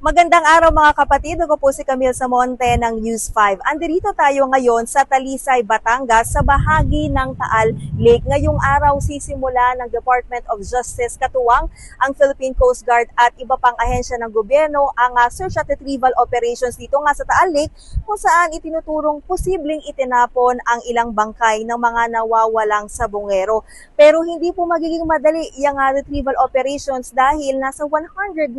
Magandang araw mga kapatid, ako po si Camille Samonte ng News 5. Andirito tayo ngayon sa Talisay, Batangas sa bahagi ng Taal Lake. Ngayong araw sisimula ng Department of Justice katuwang ang Philippine Coast Guard at iba pang ahensya ng gobyerno ang search at retrieval operations dito nga sa Taal Lake kung saan itinuturong posibleng itinapon ang ilang bangkay ng mga nawawalang sabongero. Pero hindi po magiging madali yung retrieval operations dahil nasa 198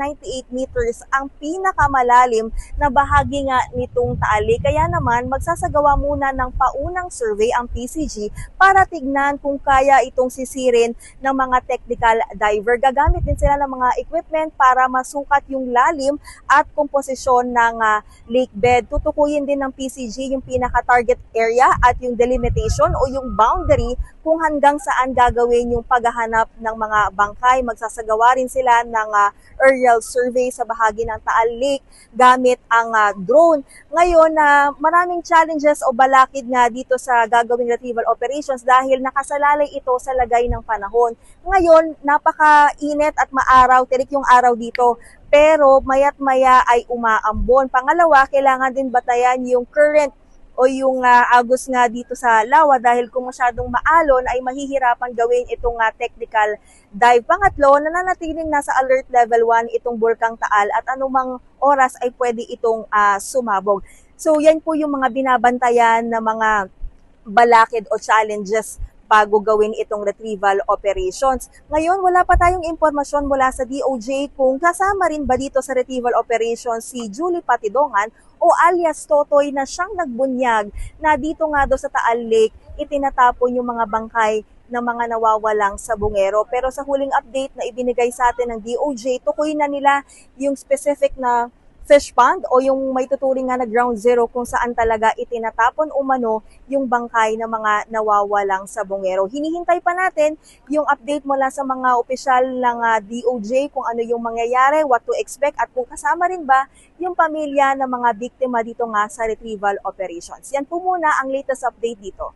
meters ang pinakamalalim na bahagi nga nitong Taal Lake. Kaya naman magsasagawa muna ng paunang survey ang PCG para tignan kung kaya itong sisirin ng mga technical diver. Gagamit din sila ng mga equipment para masukat yung lalim at komposisyon ng lake bed. Tutukuyin din ng PCG yung pinaka-target area at yung delimitation o yung boundary kung hanggang saan gagawin yung paghahanap ng mga bangkay. Magsasagawa rin sila ng aerial survey sa bahagi ng Taal Lake gamit ang drone. Ngayon, maraming challenges o balakid nga dito sa gagawing retrieval operations dahil nakasalalay ito sa lagay ng panahon. Ngayon, napaka-init at maaraw, tirik yung araw dito. Pero maya't maya ay umaambon. Pangalawa, kailangan din batayan yung current o yung agos nga dito sa lawa dahil kung masyadong maalon ay mahihirapan gawin itong technical dive. Pangatlo, nananatiling nasa alert level 1 itong Bulkang Taal at anumang oras ay pwede itong sumabog. So yan po yung mga binabantayan na mga balakid o challenges bago gawin itong retrieval operations. Ngayon, wala pa tayong impormasyon mula sa DOJ kung kasama rin ba dito sa retrieval operations si Julie Patidongan o alias Totoy na siyang nagbunyag na dito nga do sa Taal Lake itinatapon yung mga bangkay ng mga nawawalang sabongero. Pero sa huling update na ibinigay sa atin ng DOJ, tukoy na nila yung specific na fish pond o yung may tuturing nga na ground zero kung saan talaga itinatapon umano yung bangkay ng mga nawawalang sabongero. Hinihintay pa natin yung update mula sa mga opisyal ng DOJ kung ano yung mangyayari, what to expect at kung kasama rin ba yung pamilya ng mga biktima dito nga sa retrieval operations. Yan po muna ang latest update dito.